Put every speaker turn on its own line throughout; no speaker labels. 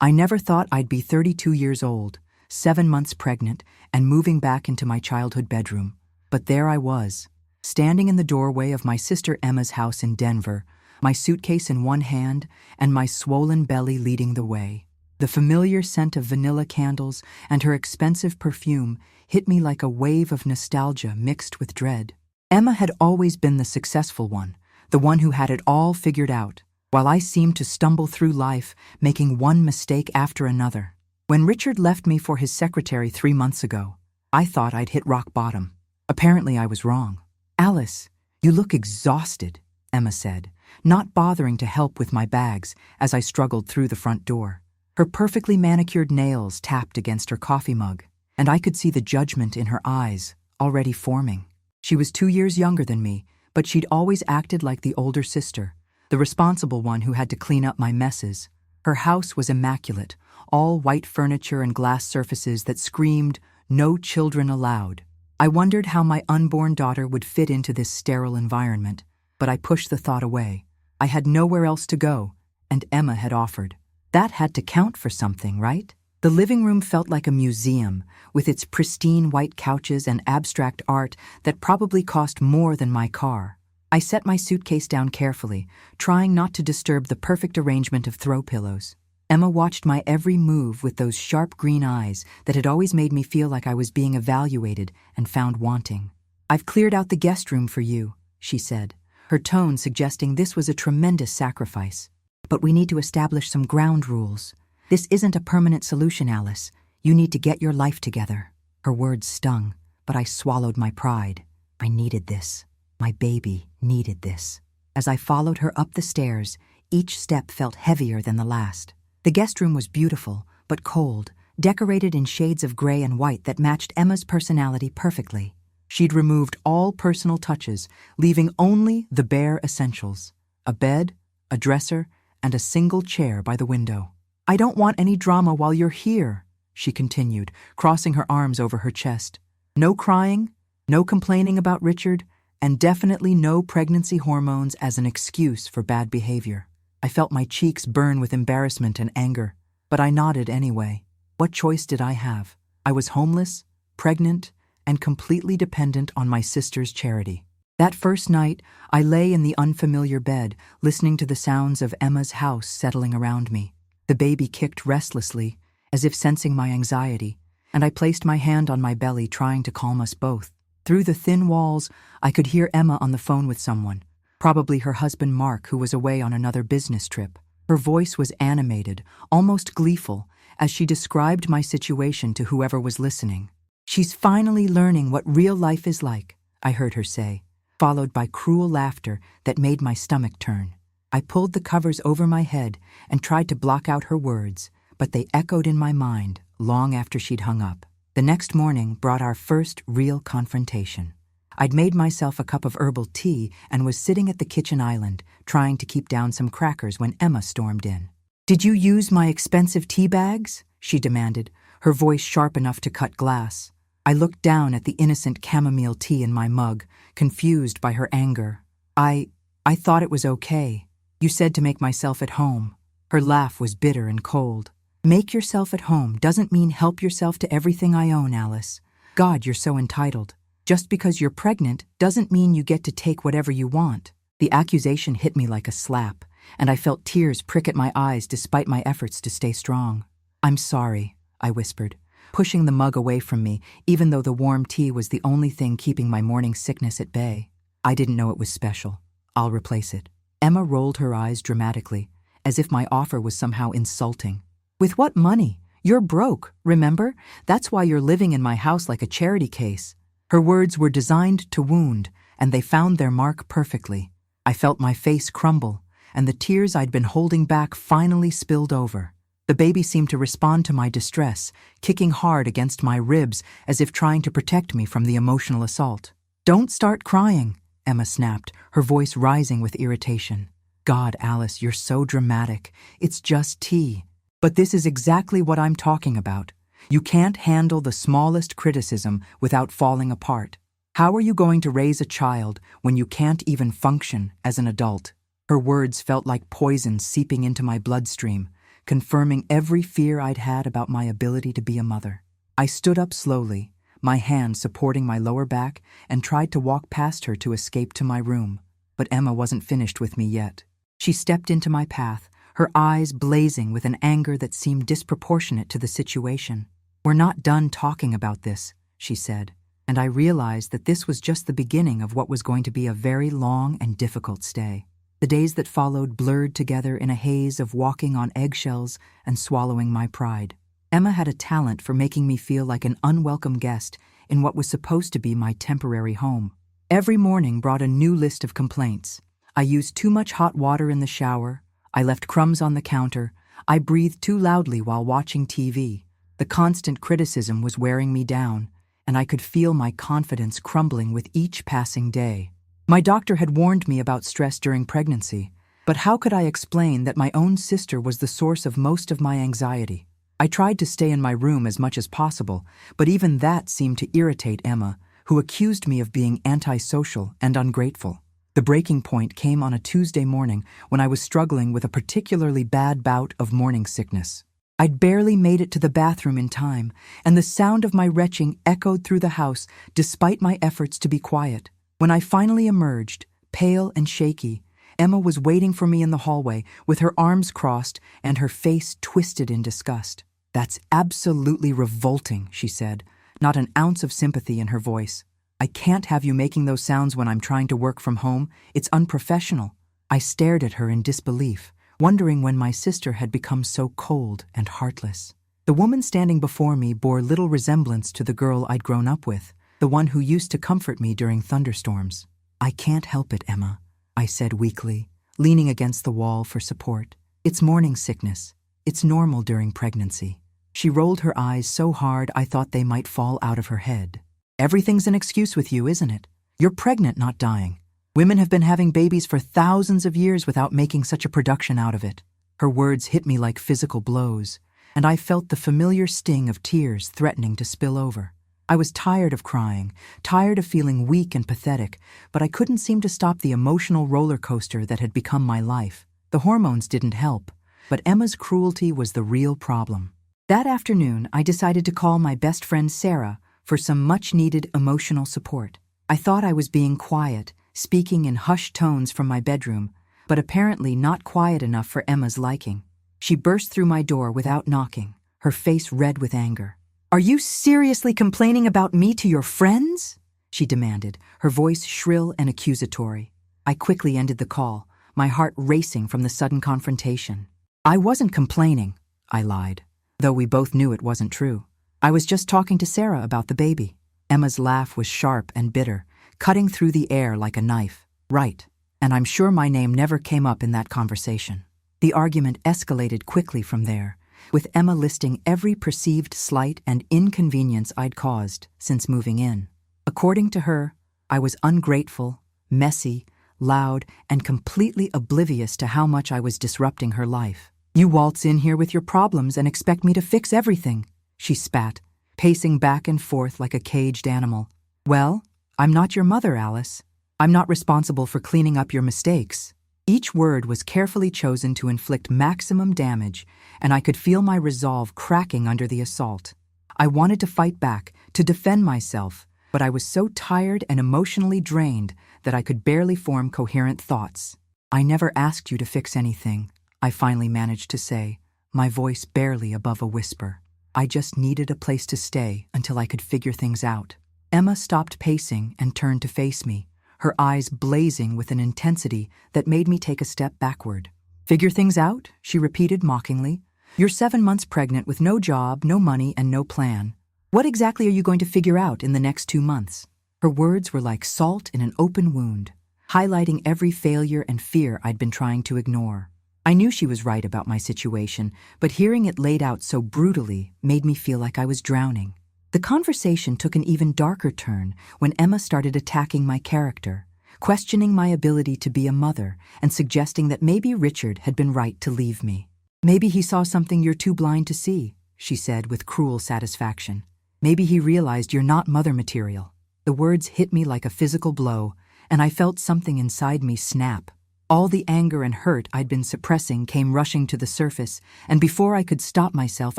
I never thought I'd be 32 years old, 7 months pregnant, and moving back into my childhood bedroom. But there I was, standing in the doorway of my sister Emma's house in Denver, my suitcase in one hand and my swollen belly leading the way. The familiar scent of vanilla candles and her expensive perfume hit me like a wave of nostalgia mixed with dread. Emma had always been the successful one, the one who had it all figured out, while I seemed to stumble through life, making one mistake after another. When Richard left me for his secretary 3 months ago, I thought I'd hit rock bottom. Apparently I was wrong. "Alice, you look exhausted," Emma said, not bothering to help with my bags as I struggled through the front door. Her perfectly manicured nails tapped against her coffee mug, and I could see the judgment in her eyes, already forming. She was 2 years younger than me, but she'd always acted like the older sister, the responsible one who had to clean up my messes. Her house was immaculate, all white furniture and glass surfaces that screamed, "No children allowed." I wondered how my unborn daughter would fit into this sterile environment, but I pushed the thought away. I had nowhere else to go, and Emma had offered. That had to count for something, right? The living room felt like a museum, with its pristine white couches and abstract art that probably cost more than my car. I set my suitcase down carefully, trying not to disturb the perfect arrangement of throw pillows. Emma watched my every move with those sharp green eyes that had always made me feel like I was being evaluated and found wanting. "I've cleared out the guest room for you," she said, her tone suggesting this was a tremendous sacrifice. "But we need to establish some ground rules. This isn't a permanent solution, Alice. You need to get your life together." Her words stung, but I swallowed my pride. I needed this. My baby needed this. As I followed her up the stairs, each step felt heavier than the last. The guest room was beautiful, but cold, decorated in shades of gray and white that matched Emma's personality perfectly. She'd removed all personal touches, leaving only the bare essentials: a bed, a dresser, and a single chair by the window. "I don't want any drama while you're here," she continued, crossing her arms over her chest. "No crying, no complaining about Richard, and definitely no pregnancy hormones as an excuse for bad behavior." I felt my cheeks burn with embarrassment and anger, but I nodded anyway. What choice did I have? I was homeless, pregnant, and completely dependent on my sister's charity. That first night, I lay in the unfamiliar bed, listening to the sounds of Emma's house settling around me. The baby kicked restlessly, as if sensing my anxiety, and I placed my hand on my belly, trying to calm us both. Through the thin walls, I could hear Emma on the phone with someone, probably her husband Mark, who was away on another business trip. Her voice was animated, almost gleeful, as she described my situation to whoever was listening. "She's finally learning what real life is like," I heard her say, followed by cruel laughter that made my stomach turn. I pulled the covers over my head and tried to block out her words, but they echoed in my mind long after she'd hung up. The next morning brought our first real confrontation. I'd made myself a cup of herbal tea and was sitting at the kitchen island, trying to keep down some crackers when Emma stormed in. "Did you use my expensive tea bags?" she demanded, her voice sharp enough to cut glass. I looked down at the innocent chamomile tea in my mug, confused by her anger. I thought it was okay. You said to make myself at home." Her laugh was bitter and cold. "Make yourself at home doesn't mean help yourself to everything I own, Alice. God, you're so entitled. Just because you're pregnant doesn't mean you get to take whatever you want." The accusation hit me like a slap, and I felt tears prick at my eyes despite my efforts to stay strong. "I'm sorry," I whispered, pushing the mug away from me, even though the warm tea was the only thing keeping my morning sickness at bay. "I didn't know it was special. I'll replace it." Emma rolled her eyes dramatically, as if my offer was somehow insulting. "With what money? You're broke, remember? That's why you're living in my house like a charity case." Her words were designed to wound, and they found their mark perfectly. I felt my face crumble, and the tears I'd been holding back finally spilled over. The baby seemed to respond to my distress, kicking hard against my ribs as if trying to protect me from the emotional assault. "Don't start crying," Emma snapped, her voice rising with irritation. "God, Alice, you're so dramatic. It's just tea." "But this is exactly what I'm talking about. You can't handle the smallest criticism without falling apart. How are you going to raise a child when you can't even function as an adult?" Her words felt like poison seeping into my bloodstream, confirming every fear I'd had about my ability to be a mother. I stood up slowly, my hand supporting my lower back, and tried to walk past her to escape to my room. But Emma wasn't finished with me yet. She stepped into my path, her eyes blazing with an anger that seemed disproportionate to the situation. "We're not done talking about this," she said, and I realized that this was just the beginning of what was going to be a very long and difficult stay. The days that followed blurred together in a haze of walking on eggshells and swallowing my pride. Emma had a talent for making me feel like an unwelcome guest in what was supposed to be my temporary home. Every morning brought a new list of complaints. I used too much hot water in the shower, I left crumbs on the counter, I breathed too loudly while watching TV. The constant criticism was wearing me down, and I could feel my confidence crumbling with each passing day. My doctor had warned me about stress during pregnancy, but how could I explain that my own sister was the source of most of my anxiety? I tried to stay in my room as much as possible, but even that seemed to irritate Emma, who accused me of being antisocial and ungrateful. The breaking point came on a Tuesday morning when I was struggling with a particularly bad bout of morning sickness. I'd barely made it to the bathroom in time, and the sound of my retching echoed through the house despite my efforts to be quiet. When I finally emerged, pale and shaky, Emma was waiting for me in the hallway with her arms crossed and her face twisted in disgust. "That's absolutely revolting," she said, not an ounce of sympathy in her voice. "I can't have you making those sounds when I'm trying to work from home. It's unprofessional." I stared at her in disbelief, wondering when my sister had become so cold and heartless. The woman standing before me bore little resemblance to the girl I'd grown up with, the one who used to comfort me during thunderstorms. "I can't help it, Emma," I said weakly, leaning against the wall for support. "It's morning sickness. It's normal during pregnancy." She rolled her eyes so hard I thought they might fall out of her head. "Everything's an excuse with you, isn't it? You're pregnant, not dying. Women have been having babies for thousands of years without making such a production out of it." Her words hit me like physical blows, and I felt the familiar sting of tears threatening to spill over. I was tired of crying, tired of feeling weak and pathetic, but I couldn't seem to stop the emotional roller coaster that had become my life. The hormones didn't help, but Emma's cruelty was the real problem. That afternoon, I decided to call my best friend Sarah for some much-needed emotional support. I thought I was being quiet, speaking in hushed tones from my bedroom, but apparently not quiet enough for Emma's liking. She burst through my door without knocking, her face red with anger. "Are you seriously complaining about me to your friends?" she demanded, her voice shrill and accusatory. I quickly ended the call, my heart racing from the sudden confrontation. "I wasn't complaining," I lied, though we both knew it wasn't true. "I was just talking to Sarah about the baby." Emma's laugh was sharp and bitter, cutting through the air like a knife. "Right, and I'm sure my name never came up in that conversation." The argument escalated quickly from there, with Emma listing every perceived slight and inconvenience I'd caused since moving in. According to her, I was ungrateful, messy, loud, and completely oblivious to how much I was disrupting her life. "You waltz in here with your problems and expect me to fix everything," she spat, pacing back and forth like a caged animal. "Well, I'm not your mother, Alice. I'm not responsible for cleaning up your mistakes." Each word was carefully chosen to inflict maximum damage, and I could feel my resolve cracking under the assault. I wanted to fight back, to defend myself, but I was so tired and emotionally drained that I could barely form coherent thoughts. "I never asked you to fix anything," I finally managed to say, my voice barely above a whisper. "I just needed a place to stay until I could figure things out." Emma stopped pacing and turned to face me, her eyes blazing with an intensity that made me take a step backward. "Figure things out?" she repeated mockingly. "You're 7 months pregnant with no job, no money, and no plan. What exactly are you going to figure out in the next 2 months?" Her words were like salt in an open wound, highlighting every failure and fear I'd been trying to ignore. I knew she was right about my situation, but hearing it laid out so brutally made me feel like I was drowning. The conversation took an even darker turn when Emma started attacking my character, questioning my ability to be a mother and suggesting that maybe Richard had been right to leave me. "Maybe he saw something you're too blind to see," she said with cruel satisfaction. "Maybe he realized you're not mother material." The words hit me like a physical blow, and I felt something inside me snap. All the anger and hurt I'd been suppressing came rushing to the surface, and before I could stop myself,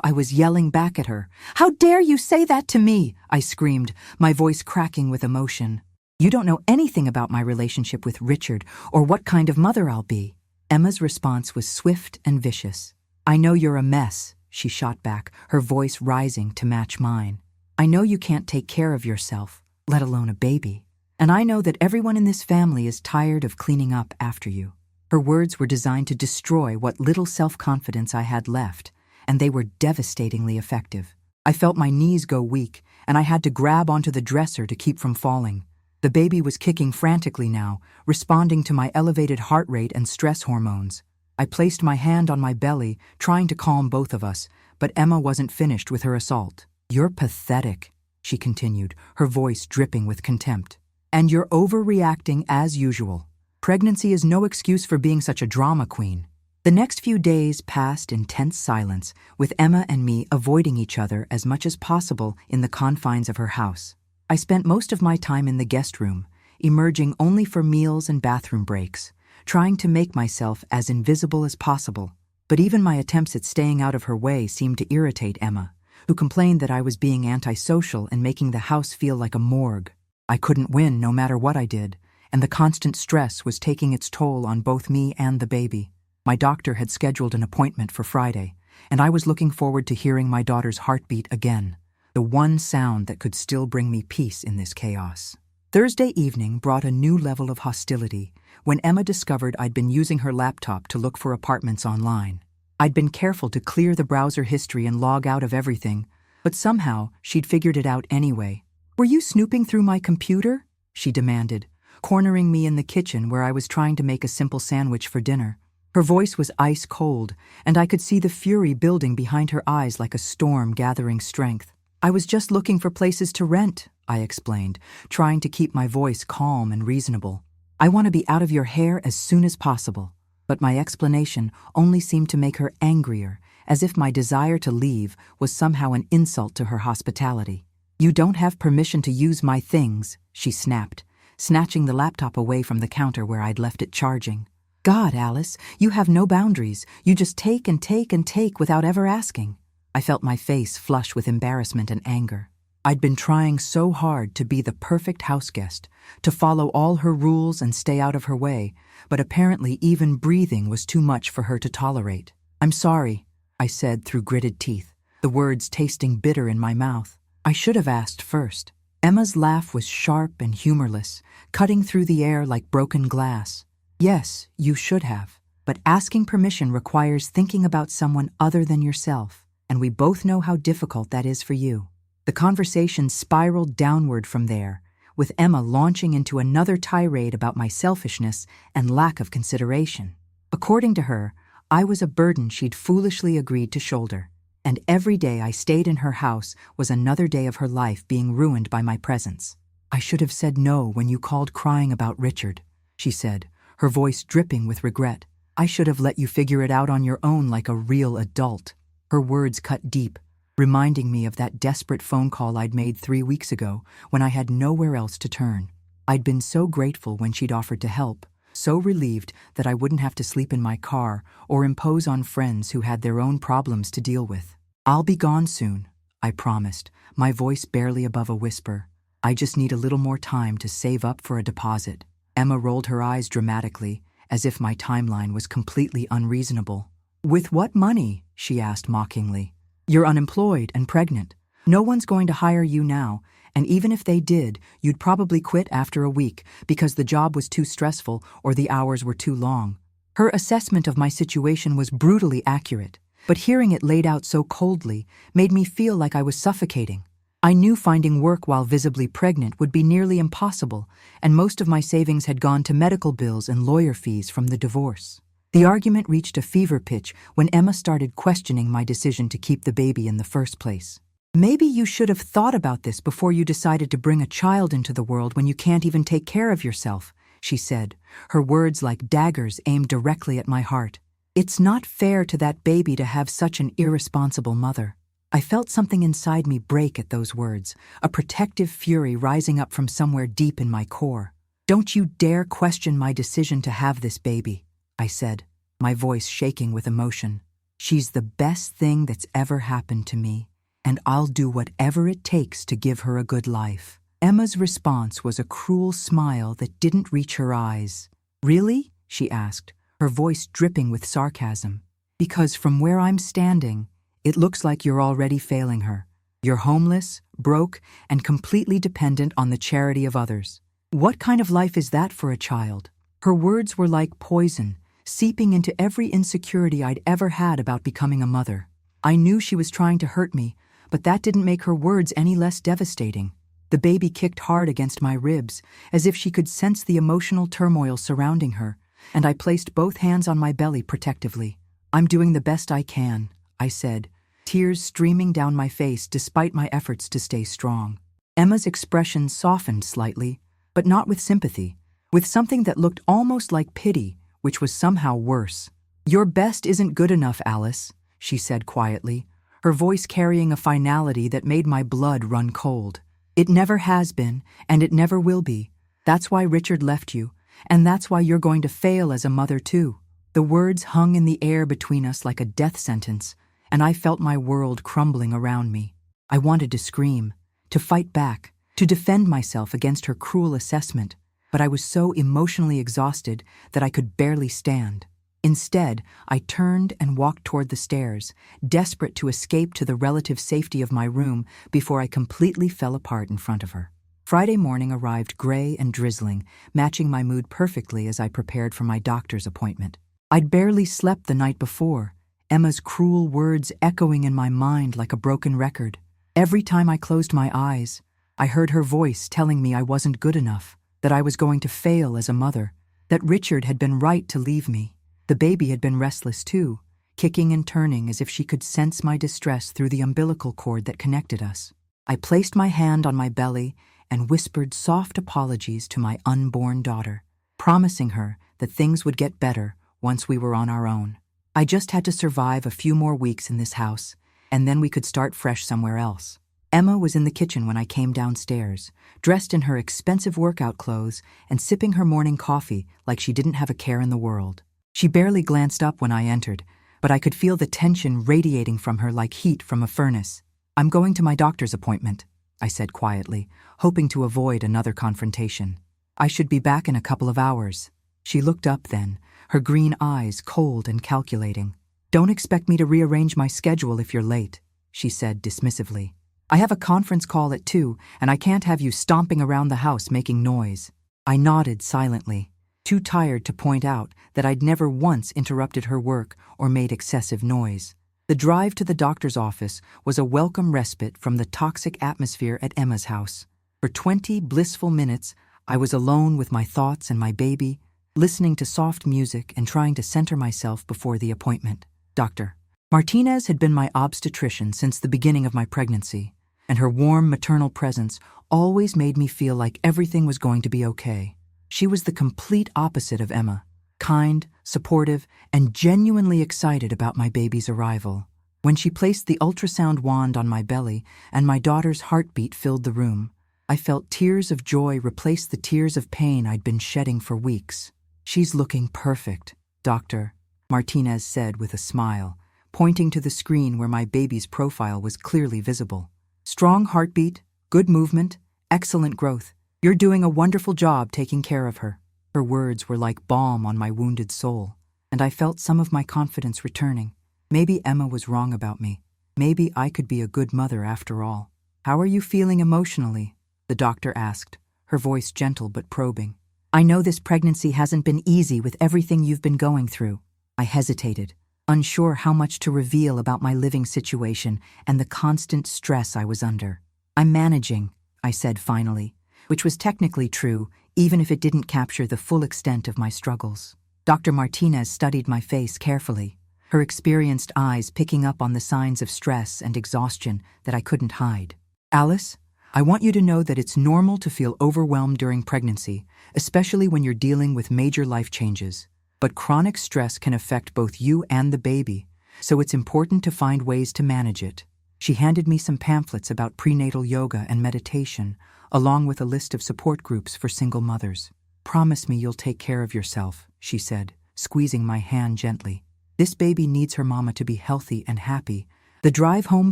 I was yelling back at her. "How dare you say that to me?" I screamed, my voice cracking with emotion. "You don't know anything about my relationship with Richard or what kind of mother I'll be." Emma's response was swift and vicious. "I know you're a mess," she shot back, her voice rising to match mine. "I know you can't take care of yourself, let alone a baby. And I know that everyone in this family is tired of cleaning up after you." Her words were designed to destroy what little self-confidence I had left, and they were devastatingly effective. I felt my knees go weak, and I had to grab onto the dresser to keep from falling. The baby was kicking frantically now, responding to my elevated heart rate and stress hormones. I placed my hand on my belly, trying to calm both of us, but Emma wasn't finished with her assault. "You're pathetic," she continued, her voice dripping with contempt. "And you're overreacting as usual. Pregnancy is no excuse for being such a drama queen." The next few days passed in tense silence, with Emma and me avoiding each other as much as possible in the confines of her house. I spent most of my time in the guest room, emerging only for meals and bathroom breaks, trying to make myself as invisible as possible. But even my attempts at staying out of her way seemed to irritate Emma, who complained that I was being antisocial and making the house feel like a morgue. I couldn't win no matter what I did, and the constant stress was taking its toll on both me and the baby. My doctor had scheduled an appointment for Friday, and I was looking forward to hearing my daughter's heartbeat again, the one sound that could still bring me peace in this chaos. Thursday evening brought a new level of hostility when Emma discovered I'd been using her laptop to look for apartments online. I'd been careful to clear the browser history and log out of everything, but somehow she'd figured it out anyway. "Were you snooping through my computer?" she demanded, cornering me in the kitchen where I was trying to make a simple sandwich for dinner. Her voice was ice cold, and I could see the fury building behind her eyes like a storm gathering strength. "I was just looking for places to rent," I explained, trying to keep my voice calm and reasonable. "I want to be out of your hair as soon as possible." But my explanation only seemed to make her angrier, as if my desire to leave was somehow an insult to her hospitality. "You don't have permission to use my things," she snapped, snatching the laptop away from the counter where I'd left it charging. "God, Alice, you have no boundaries. You just take and take and take without ever asking." I felt my face flush with embarrassment and anger. I'd been trying so hard to be the perfect houseguest, to follow all her rules and stay out of her way, but apparently even breathing was too much for her to tolerate. "I'm sorry," I said through gritted teeth, the words tasting bitter in my mouth. "I should have asked first." Emma's laugh was sharp and humorless, cutting through the air like broken glass. "Yes, you should have. But asking permission requires thinking about someone other than yourself, and we both know how difficult that is for you." The conversation spiraled downward from there, with Emma launching into another tirade about my selfishness and lack of consideration. According to her, I was a burden she'd foolishly agreed to shoulder, and every day I stayed in her house was another day of her life being ruined by my presence. "I should have said no when you called crying about Richard," she said, her voice dripping with regret. "I should have let you figure it out on your own like a real adult." Her words cut deep, reminding me of that desperate phone call I'd made 3 weeks ago when I had nowhere else to turn. I'd been so grateful when she'd offered to help, so relieved that I wouldn't have to sleep in my car or impose on friends who had their own problems to deal with. "I'll be gone soon," I promised, my voice barely above a whisper. "I just need a little more time to save up for a deposit." Emma rolled her eyes dramatically, as if my timeline was completely unreasonable. "With what money?" she asked mockingly. "You're unemployed and pregnant. No one's going to hire you now, and even if they did, you'd probably quit after a week because the job was too stressful or the hours were too long." Her assessment of my situation was brutally accurate, but hearing it laid out so coldly made me feel like I was suffocating. I knew finding work while visibly pregnant would be nearly impossible, and most of my savings had gone to medical bills and lawyer fees from the divorce. The argument reached a fever pitch when Emma started questioning my decision to keep the baby in the first place. "Maybe you should have thought about this before you decided to bring a child into the world when you can't even take care of yourself," she said, her words like daggers aimed directly at my heart. "It's not fair to that baby to have such an irresponsible mother." I felt something inside me break at those words, a protective fury rising up from somewhere deep in my core. "Don't you dare question my decision to have this baby." I said, my voice shaking with emotion. She's the best thing that's ever happened to me, and I'll do whatever it takes to give her a good life. Emma's response was a cruel smile that didn't reach her eyes. Really? She asked, her voice dripping with sarcasm. Because from where I'm standing, it looks like you're already failing her. You're homeless, broke, and completely dependent on the charity of others. What kind of life is that for a child? Her words were like poison, seeping into every insecurity I'd ever had about becoming a mother. I knew she was trying to hurt me, but that didn't make her words any less devastating. The baby kicked hard against my ribs, as if she could sense the emotional turmoil surrounding her, and I placed both hands on my belly protectively. I'm doing the best I can, I said, tears streaming down my face despite my efforts to stay strong. Emma's expression softened slightly, but not with sympathy, with something that looked almost like pity, which was somehow worse. Your best isn't good enough, Alice, she said quietly, her voice carrying a finality that made my blood run cold. It never has been, and it never will be. That's why Richard left you, and that's why you're going to fail as a mother too. The words hung in the air between us like a death sentence, and I felt my world crumbling around me. I wanted to scream, to fight back, to defend myself against her cruel assessment, but I was so emotionally exhausted that I could barely stand. Instead, I turned and walked toward the stairs, desperate to escape to the relative safety of my room before I completely fell apart in front of her. Friday morning arrived gray and drizzling, matching my mood perfectly as I prepared for my doctor's appointment. I'd barely slept the night before, Emma's cruel words echoing in my mind like a broken record. Every time I closed my eyes, I heard her voice telling me I wasn't good enough, that I was going to fail as a mother, that Richard had been right to leave me. The baby had been restless too, kicking and turning as if she could sense my distress through the umbilical cord that connected us. I placed my hand on my belly and whispered soft apologies to my unborn daughter, promising her that things would get better once we were on our own. I just had to survive a few more weeks in this house, and then we could start fresh somewhere else. Emma was in the kitchen when I came downstairs, dressed in her expensive workout clothes and sipping her morning coffee like she didn't have a care in the world. She barely glanced up when I entered, but I could feel the tension radiating from her like heat from a furnace. I'm going to my doctor's appointment, I said quietly, hoping to avoid another confrontation. I should be back in a couple of hours. She looked up then, her green eyes cold and calculating. Don't expect me to rearrange my schedule if you're late, she said dismissively. I have a conference call at 2, and I can't have you stomping around the house making noise. I nodded silently, too tired to point out that I'd never once interrupted her work or made excessive noise. The drive to the doctor's office was a welcome respite from the toxic atmosphere at Emma's house. For 20 blissful minutes, I was alone with my thoughts and my baby, listening to soft music and trying to center myself before the appointment. Dr. Martinez had been my obstetrician since the beginning of my pregnancy, and her warm maternal presence always made me feel like everything was going to be okay. She was the complete opposite of Emma, kind, supportive, and genuinely excited about my baby's arrival. When she placed the ultrasound wand on my belly and my daughter's heartbeat filled the room, I felt tears of joy replace the tears of pain I'd been shedding for weeks. She's looking perfect, Dr. Martinez said with a smile, pointing to the screen where my baby's profile was clearly visible. Strong heartbeat, good movement, excellent growth. You're doing a wonderful job taking care of her. Her words were like balm on my wounded soul, and I felt some of my confidence returning. Maybe Emma was wrong about me. Maybe I could be a good mother after all. How are you feeling emotionally? The doctor asked, her voice gentle but probing. I know this pregnancy hasn't been easy with everything you've been going through. I hesitated, unsure how much to reveal about my living situation and the constant stress I was under. I'm managing, I said finally, which was technically true, even if it didn't capture the full extent of my struggles. Dr. Martinez studied my face carefully, her experienced eyes picking up on the signs of stress and exhaustion that I couldn't hide. Alice, I want you to know that it's normal to feel overwhelmed during pregnancy, especially when you're dealing with major life changes. But chronic stress can affect both you and the baby, so it's important to find ways to manage it. She handed me some pamphlets about prenatal yoga and meditation, along with a list of support groups for single mothers. Promise me you'll take care of yourself, she said, squeezing my hand gently. This baby needs her mama to be healthy and happy. The drive home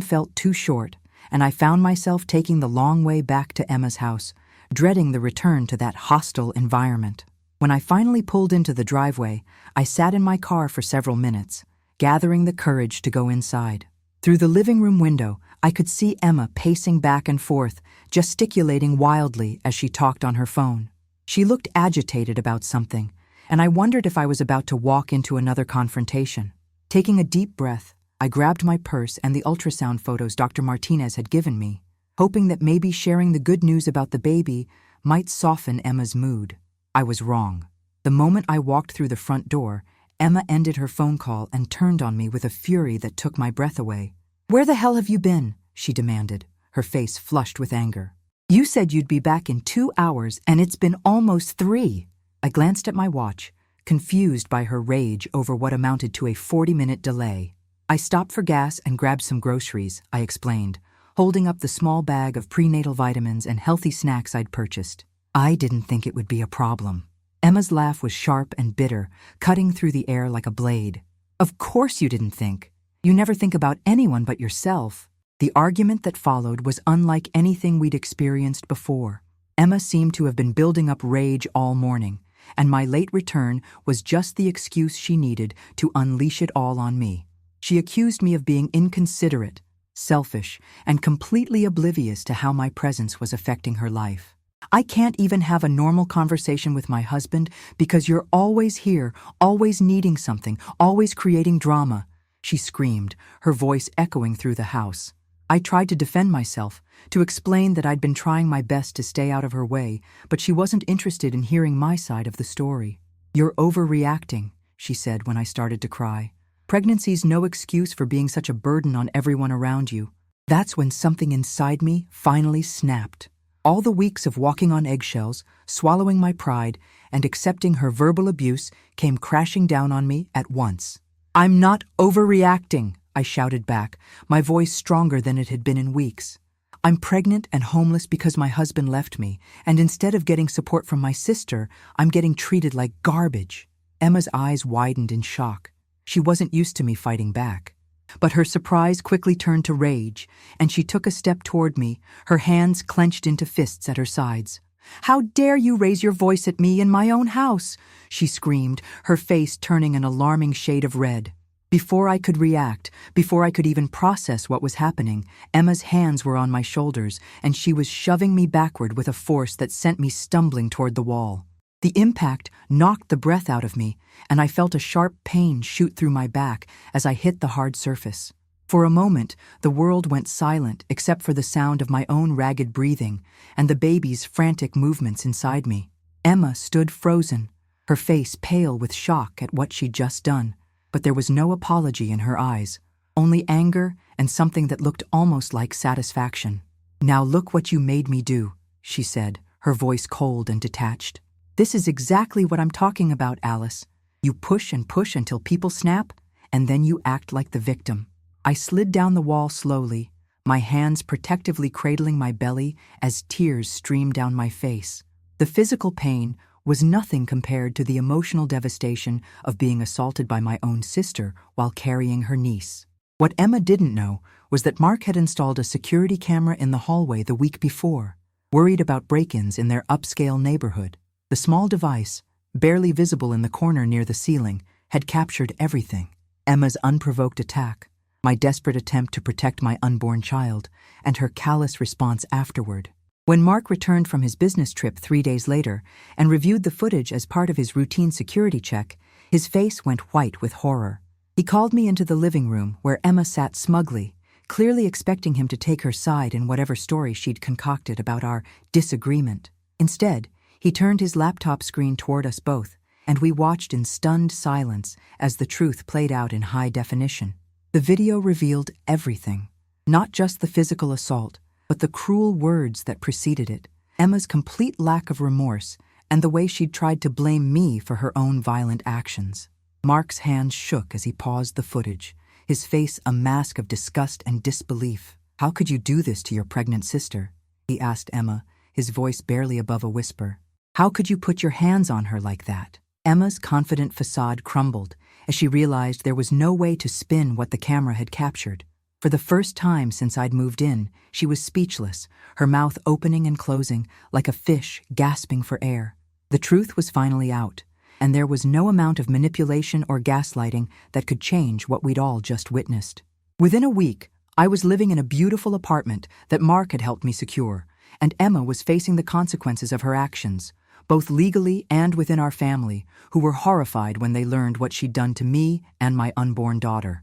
felt too short, and I found myself taking the long way back to Emma's house, dreading the return to that hostile environment. When I finally pulled into the driveway, I sat in my car for several minutes, gathering the courage to go inside. Through the living room window, I could see Emma pacing back and forth, gesticulating wildly as she talked on her phone. She looked agitated about something, and I wondered if I was about to walk into another confrontation. Taking a deep breath, I grabbed my purse and the ultrasound photos Dr. Martinez had given me, hoping that maybe sharing the good news about the baby might soften Emma's mood. I was wrong. The moment I walked through the front door, Emma ended her phone call and turned on me with a fury that took my breath away. "Where the hell have you been?" she demanded, her face flushed with anger. "You said you'd be back in 2 hours, and it's been almost 3. I glanced at my watch, confused by her rage over what amounted to a 40-minute delay. "I stopped for gas and grabbed some groceries," I explained, holding up the small bag of prenatal vitamins and healthy snacks I'd purchased. I didn't think it would be a problem. Emma's laugh was sharp and bitter, cutting through the air like a blade. "Of course you didn't think. You never think about anyone but yourself." The argument that followed was unlike anything we'd experienced before. Emma seemed to have been building up rage all morning, and my late return was just the excuse she needed to unleash it all on me. She accused me of being inconsiderate, selfish, and completely oblivious to how my presence was affecting her life. "I can't even have a normal conversation with my husband because you're always here, always needing something, always creating drama," she screamed, her voice echoing through the house. I tried to defend myself, to explain that I'd been trying my best to stay out of her way, but she wasn't interested in hearing my side of the story. "You're overreacting," she said when I started to cry. "Pregnancy's no excuse for being such a burden on everyone around you." That's when something inside me finally snapped. All the weeks of walking on eggshells, swallowing my pride, and accepting her verbal abuse came crashing down on me at once. "I'm not overreacting," I shouted back, my voice stronger than it had been in weeks. "I'm pregnant and homeless because my husband left me, and instead of getting support from my sister, I'm getting treated like garbage." Emma's eyes widened in shock. She wasn't used to me fighting back. But her surprise quickly turned to rage, and she took a step toward me, her hands clenched into fists at her sides. "How dare you raise your voice at me in my own house?" she screamed, her face turning an alarming shade of red. Before I could react, before I could even process what was happening, Emma's hands were on my shoulders, and she was shoving me backward with a force that sent me stumbling toward the wall. The impact knocked the breath out of me, and I felt a sharp pain shoot through my back as I hit the hard surface. For a moment, the world went silent except for the sound of my own ragged breathing and the baby's frantic movements inside me. Emma stood frozen, her face pale with shock at what she'd just done, but there was no apology in her eyes, only anger and something that looked almost like satisfaction. "Now look what you made me do," she said, her voice cold and detached. "This is exactly what I'm talking about, Alice. You push and push until people snap, and then you act like the victim." I slid down the wall slowly, my hands protectively cradling my belly as tears streamed down my face. The physical pain was nothing compared to the emotional devastation of being assaulted by my own sister while carrying her niece. What Emma didn't know was that Mark had installed a security camera in the hallway the week before, worried about break-ins in their upscale neighborhood. The small device, barely visible in the corner near the ceiling, had captured everything. Emma's unprovoked attack, my desperate attempt to protect my unborn child, and her callous response afterward. When Mark returned from his business trip 3 days later and reviewed the footage as part of his routine security check, his face went white with horror. He called me into the living room where Emma sat smugly, clearly expecting him to take her side in whatever story she'd concocted about our disagreement. Instead, he turned his laptop screen toward us both, and we watched in stunned silence as the truth played out in high definition. The video revealed everything, not just the physical assault, but the cruel words that preceded it, Emma's complete lack of remorse, and the way she'd tried to blame me for her own violent actions. Mark's hands shook as he paused the footage, his face a mask of disgust and disbelief. "How could you do this to your pregnant sister?" he asked Emma, his voice barely above a whisper. "How could you put your hands on her like that?" Emma's confident facade crumbled as she realized there was no way to spin what the camera had captured. For the first time since I'd moved in, she was speechless, her mouth opening and closing like a fish gasping for air. The truth was finally out, and there was no amount of manipulation or gaslighting that could change what we'd all just witnessed. Within a week, I was living in a beautiful apartment that Mark had helped me secure, and Emma was facing the consequences of her actions, both legally and within our family, who were horrified when they learned what she'd done to me and my unborn daughter.